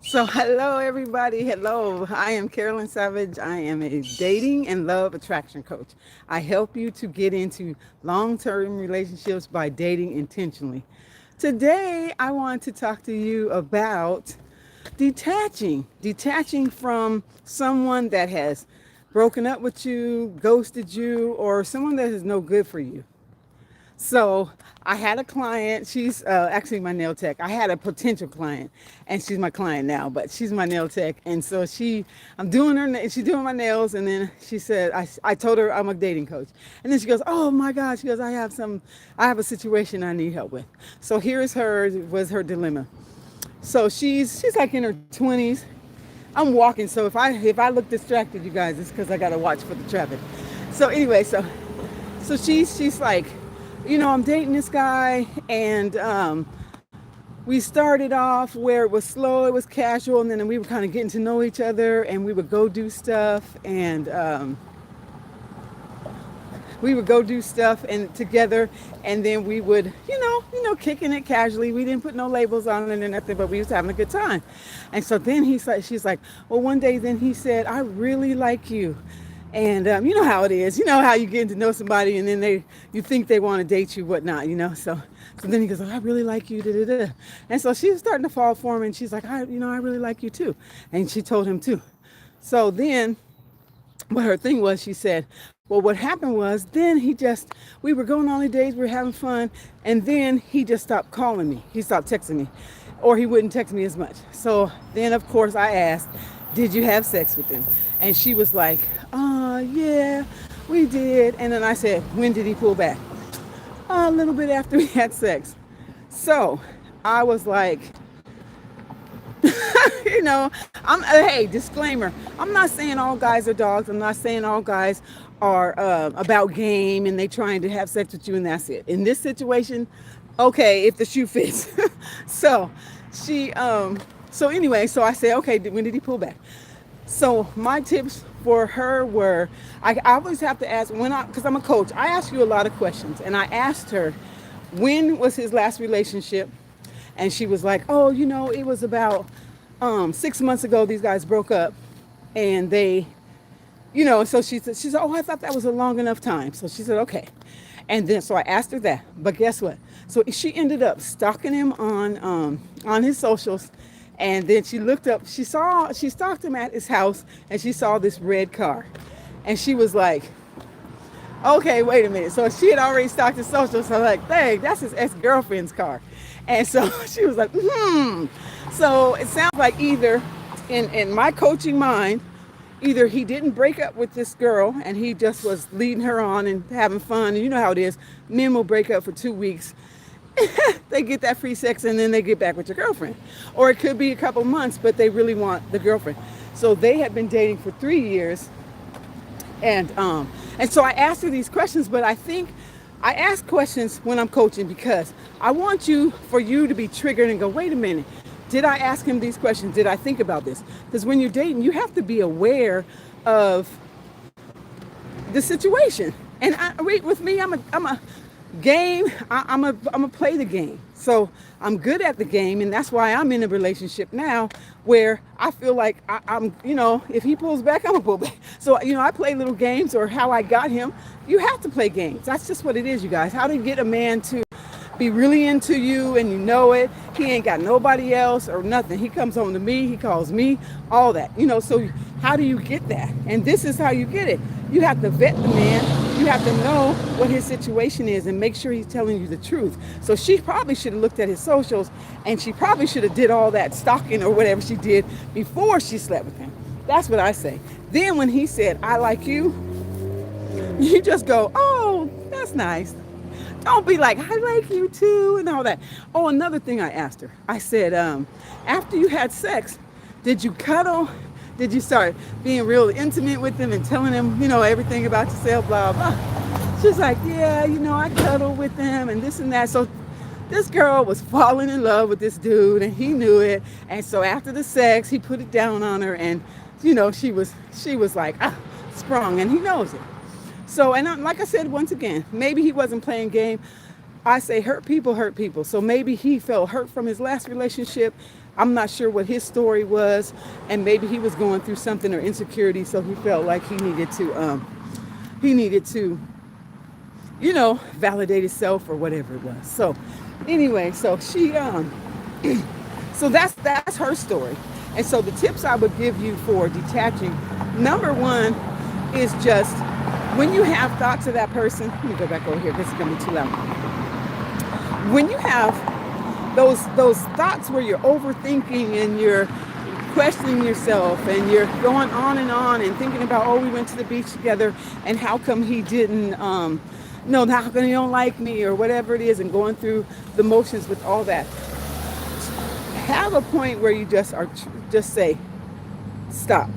So, hello, everybody. Hello. I am Carolyn Savage. I am a dating and love attraction coach. I help you to get into long term relationships by dating intentionally. Today, I want to talk to you about detaching from someone that has broken up with you, ghosted you, or someone that is no good for you. So I had a client. She's actually my nail tech. I had a potential client, and she's my client now. But she's my nail tech, and so I'm doing she's doing my nails, and then she said, I told her I'm a dating coach, and then she goes, oh my God, she goes, I have a situation I need help with. So was her dilemma. So she's like in her 20s. I'm walking, so if I look distracted, you guys, it's because I gotta watch for the traffic. So anyway, so she's like, I'm dating this guy, and we started off where it was slow, it was casual, and then we were kind of getting to know each other, and we would go do stuff, and together, and then we would, kicking it casually. We didn't put no labels on it or nothing, but we was having a good time. And so then she's like, well, one day then he said, I really like you. And you know how it is. You know how you get to know somebody, and then you think they want to date you, whatnot. So then he goes, oh, I really like you. Da, da, da. And so she was starting to fall for him, and she's like, I really like you too. And she told him too. So then what her thing was, she said, well, what happened was then we were going on the days, we were having fun, and then he just stopped calling me. He stopped texting me, or he wouldn't text me as much. So then, of course, I asked, did you have sex with him? And she was like, yeah, we did. And then I said, when did he pull back? A little bit after we had sex. So I was like, hey, disclaimer. I'm not saying all guys are dogs. I'm not saying all guys are about game and they trying to have sex with you and that's it. In this situation, okay, if the shoe fits. so she, so anyway, so I said, okay, when did he pull back? So my tips for her were, I always have to ask because I'm a coach, I ask you a lot of questions, and I asked her, when was his last relationship? And she was like, oh, it was about 6 months ago. These guys broke up, and so she said, oh, I thought that was a long enough time. So she said, okay. And then so I asked her that, but guess what? So she ended up stalking him on his socials. And then she looked up, she stalked him at his house, and she saw this red car. And she was like, okay, wait a minute. So she had already stalked his socials. So I'm like, dang, that's his ex-girlfriend's car. And so she was like, So it sounds like either in my coaching mind, either he didn't break up with this girl and he just was leading her on and having fun. And you know how it is. Men will break up for 2 weeks. They get that free sex and then they get back with your girlfriend. Or it could be a couple months, but they really want the girlfriend. So they had been dating for 3 years. And so I asked her these questions, but I think I ask questions when I'm coaching because I want for you to be triggered and go, wait a minute, did I ask him these questions? Did I think about this? Because when you're dating, you have to be aware of the situation. And with me, I'm a game. I'm a play the game. So I'm good at the game, and that's why I'm in a relationship now where I feel like I'm, if he pulls back, I'm gonna pull back. So I play little games, or how I got him. You have to play games. That's just what it is, you guys. How to get a man to be really into you, and you know it. He ain't got nobody else or nothing. He comes home to me. He calls me. All that, So how do you get that? And this is how you get it. You have to vet the man. You have to know what his situation is and make sure he's telling you the truth. So she probably should have looked at his socials, and she probably should have did all that stalking or whatever she did before she slept with him. That's what I say. Then when he said, I like you, you just go, oh, that's nice. Don't be like, I like you too, and all that. Oh, another thing I asked her. I said, after you had sex, did you cuddle? Did you start being real intimate with him and telling him, everything about yourself, blah, blah. She's like, yeah, I cuddled with him and this and that. So this girl was falling in love with this dude, and he knew it. And so after the sex, he put it down on her, and, she was like, sprung, and he knows it. So, and like I said, once again, maybe he wasn't playing game. I say hurt people hurt people. So maybe he felt hurt from his last relationship. I'm not sure what his story was, and maybe he was going through something or insecurity, so he felt like he needed to, validate himself or whatever it was. So anyway, so so that's her story. And so the tips I would give you for detaching, number one is just when you have thoughts of that person. Let me go back over here. This is gonna be too loud. When you have those thoughts where you're overthinking and you're questioning yourself and you're going on and thinking about, oh, we went to the beach together and how come he didn't no, how come he don't like me or whatever it is, and going through the motions with all that, have a point where you just say stop.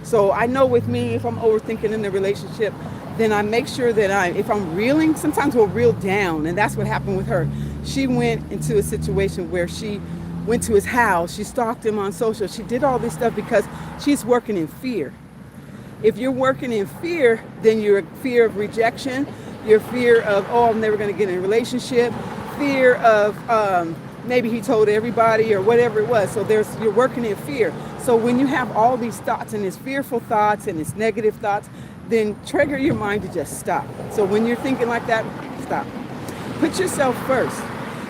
So I know with me, if I'm overthinking in the relationship, then I make sure that if I'm reeling, sometimes we'll reel down. And that's what happened with her. She went into a situation where she went to his house. She stalked him on social. She did all this stuff because she's working in fear. If you're working in fear, then you're fear of rejection. You're fear of, oh, I'm never going to get in a relationship. Fear of maybe he told everybody or whatever it was. So you're working in fear. So when you have all these thoughts and these fearful thoughts and these negative thoughts, then trigger your mind to just stop. So when you're thinking like that, stop. Put yourself first.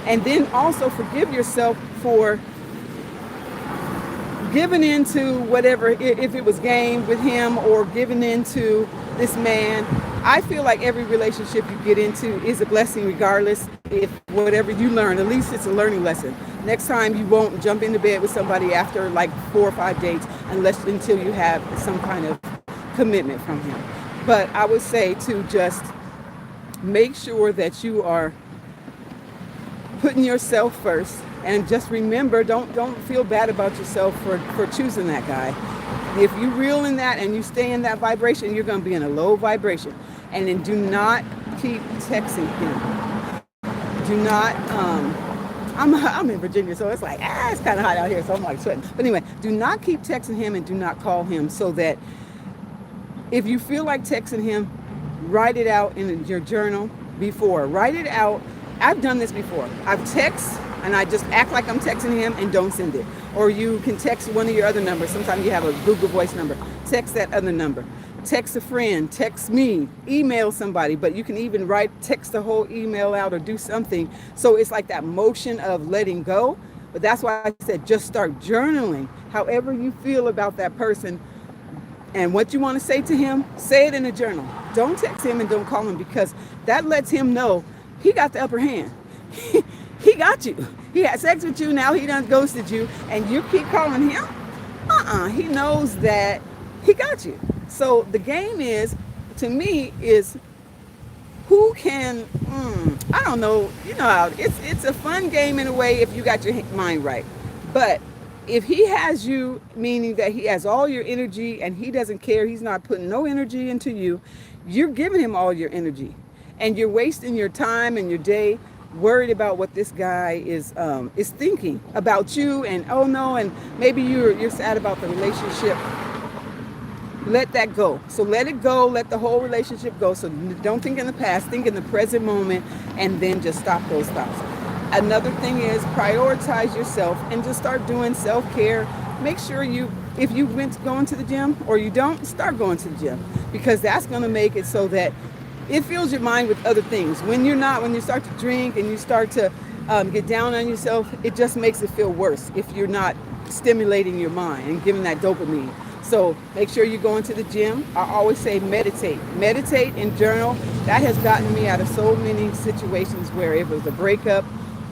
And then also forgive yourself for giving into whatever, if it was game with him or giving into this man. I feel like every relationship you get into is a blessing regardless. If whatever you learn, at least it's a learning lesson. Next time you won't jump into bed with somebody after like 4 or 5 dates until you have some kind of commitment from him. But I would say to just make sure that you are putting yourself first, and just remember, don't feel bad about yourself for choosing that guy. If you reel in that and you stay in that vibration, you're going to be in a low vibration. And then do not keep texting him. Do not I'm in Virginia, so it's like, it's kind of hot out here, so I'm like sweating. But anyway, do not keep texting him and do not call him, so that if you feel like texting him, write it out in your journal before. Write it out. I've done this before. I've texted and I just act like I'm texting him and don't send it. Or you can text one of your other numbers. Sometimes you have a Google Voice number. Text that other number. Text a friend, text me, email somebody, but you can even text the whole email out or do something. So it's like that motion of letting go. But that's why I said just start journaling. However you feel about that person and what you want to say to him, say it in a journal. Don't text him and don't call him, because that lets him know he got the upper hand. He got you. He had sex with you, now he done ghosted you, and you keep calling him? He knows that he got you. So the game is, to me, is who can, I don't know, how it's a fun game in a way if you got your mind right. But if he has you, meaning that he has all your energy and he doesn't care, he's not putting no energy into you, you're giving him all your energy. And you're wasting your time and your day worried about what this guy is thinking about you, and oh no, and maybe you're sad about the relationship. Let that go. So let it go. Let the whole relationship go. So don't think in the past, think in the present moment, and then just stop those thoughts. Another thing is prioritize yourself and just start doing self-care. Make sure if you went going to the gym or you don't, start going to the gym, because that's going to make it so that it fills your mind with other things. When you start to drink and you start to get down on yourself, it just makes it feel worse if you're not stimulating your mind and giving that dopamine. So make sure you're going to the gym. I always say meditate and journal. That has gotten me out of so many situations where it was a breakup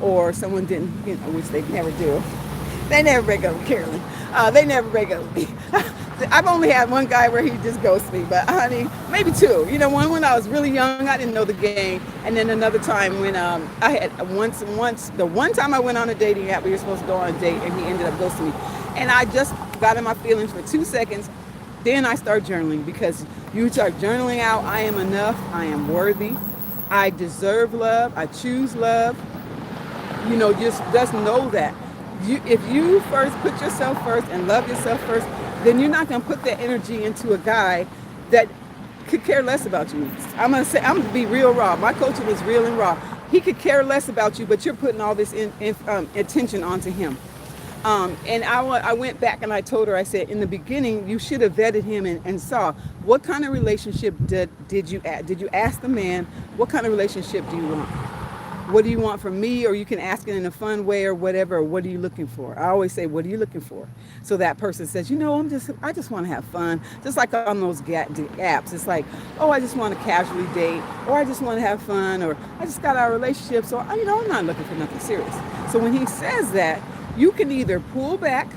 or someone didn't, which they never do. They never break up with Carolyn. They never break up with me. I've only had one guy where he just ghosted me, but honey, maybe two. One when I was really young, I didn't know the game, and then another time when I had the one time I went on a dating app, we were supposed to go on a date, and he ended up ghosting me, and I just got in my feelings for 2 seconds. Then I start journaling, because you start journaling out, I am enough, I am worthy, I deserve love, I choose love. Just know that. If you first put yourself first and love yourself first, then you're not going to put that energy into a guy that could care less about you. I'm going to be real raw. My coaching is real and raw. He could care less about you, but you're putting all this attention onto him. And I went back and I told her, I said, in the beginning, you should have vetted him and saw what kind of relationship did you ask the man, what kind of relationship do you want? What do you want from me? Or you can ask it in a fun way or whatever. Or what are you looking for? I always say, what are you looking for? So that person says, I just want to have fun. Just like on those apps. It's like, oh, I just want to casually date, or I just want to have fun, or I just got out of a relationship. So, I'm not looking for nothing serious. So when he says that, you can either pull back,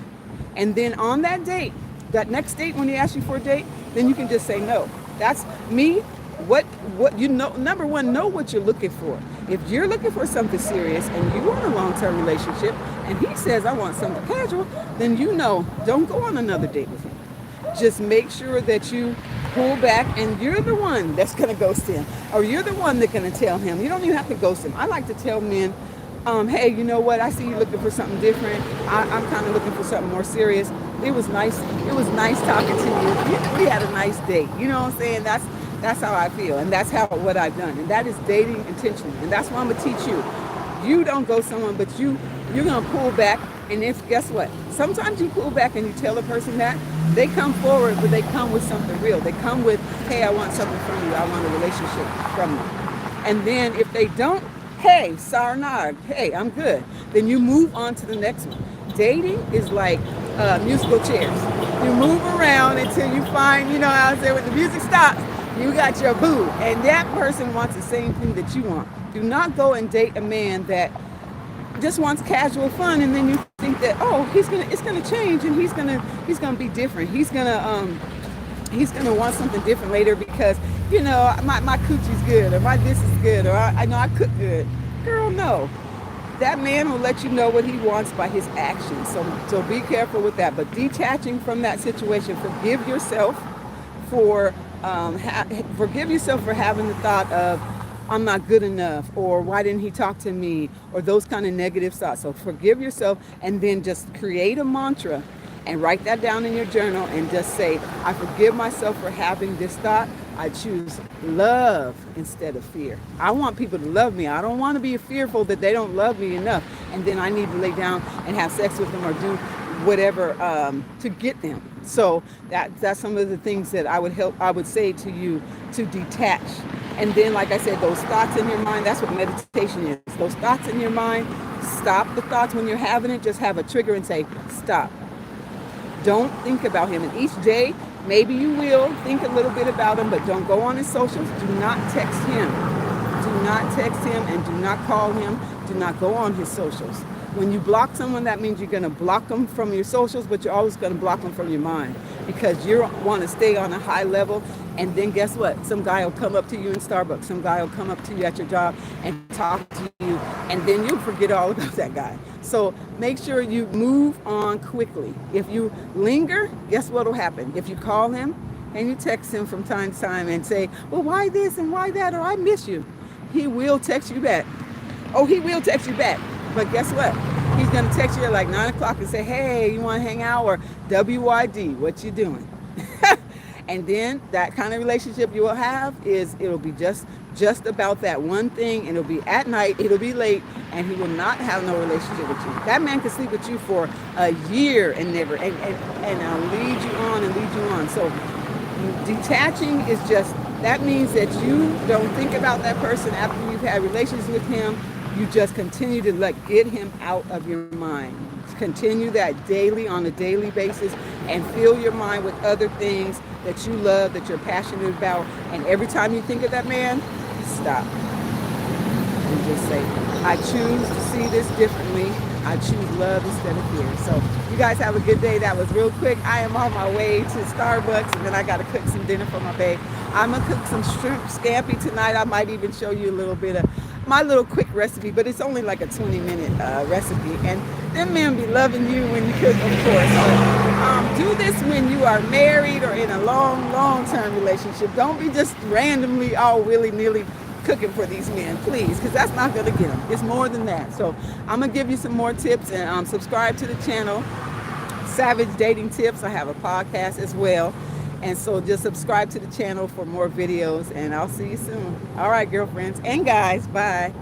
and then on that date, that next date when he asks you for a date, then you can just say no. That's me. What you know, number one, know what you're looking for. If you're looking for something serious and you want a long-term relationship and he says I want something casual, then don't go on another date with him. Just make sure that you pull back, and you're the one that's going to ghost him, or you're the one that's going to tell him. You don't even have to ghost him. I like to tell men, hey, you know what? I see you looking for something different. I'm kind of looking for something more serious. It was nice. It was nice talking to you. We had a nice date. You know what I'm saying? That's how I feel, and that's what I've done, and that is dating intentionally, and that's what I'm gonna teach you. You don't go someone, but you're gonna pull back, and guess what? Sometimes you pull back and you tell a person that they come forward, but they come with something real. They come with, hey, I want something from you. I want a relationship from you. And then if they don't, hey, sayonara, hey, I'm good. Then you move on to the next one. Dating is like musical chairs. You move around until you find, how I say, when the music stops, you got your boo, and that person wants the same thing that you want. Do not go and date a man that just wants casual fun, and then you think that, oh, it's gonna change, and he's gonna be different. He's gonna want something different later because my coochie's good, or my this is good, or I know I cook good. Girl, no. That man will let you know what he wants by his actions. So be careful with that. But detaching from that situation, forgive yourself for having the thought of, I'm not good enough, or why didn't he talk to me, or those kind of negative thoughts. So forgive yourself, and then just create a mantra and write that down in your journal and just say, I forgive myself for having this thought. I choose love instead of fear. I want people to love me. I don't want to be fearful that they don't love me enough, and then I need to lay down and have sex with them or do whatever to get them. So that's some of the things that I would say to you to detach. And then, like I said, those thoughts in your mind, that's what meditation is. Those thoughts in your mind, stop the thoughts when you're having it. Just have a trigger and say, stop. Don't think about him. And each day, maybe you will think a little bit about him, but don't go on his socials. Do not text him. Do not text him, and do not call him. Do not go on his socials. When you block someone, that means you're going to block them from your socials, but you're always going to block them from your mind, because you want to stay on a high level. And then guess what? Some guy will come up to you in Starbucks. Some guy will come up to you at your job and talk to you, and then you'll forget all about that guy. So make sure you move on quickly. If you linger, guess what will happen? If you call him and you text him from time to time and say, well, why this and why that, or I miss you, he will text you back. Oh, he will text you back. But guess what? He's going to text you at like 9 o'clock and say, hey, you want to hang out? Or WYD, what you doing? And then that kind of relationship you will have it'll be just about that one thing, and it'll be at night, it'll be late, and he will not have no relationship with you. That man can sleep with you for a year and never, and lead you on and lead you on. So detaching is just, that means that you don't think about that person after you've had relations with him. You just continue to get him out of your mind. Continue that on a daily basis, and fill your mind with other things that you love, that you're passionate about. And every time you think of that man, stop and just say, I choose to see this differently. I choose love instead of fear. So you guys have a good day. That was real quick. I am on my way to Starbucks, and then I got to cook some dinner for my babe. I'm going to cook some shrimp scampi tonight. I might even show you a little bit of my little quick recipe, but it's only like a 20-minute recipe. And them men be loving you when you cook, of course. But do this when you are married or in a long-term relationship. Don't be just randomly all willy-nilly cooking for these men, please, because that's not going to get them. It's more than that. So I'm going to give you some more tips, and subscribe to the channel, Savage Dating Tips. I have a podcast as well. And so just subscribe to the channel for more videos, and I'll see you soon. All right, girlfriends and guys, bye.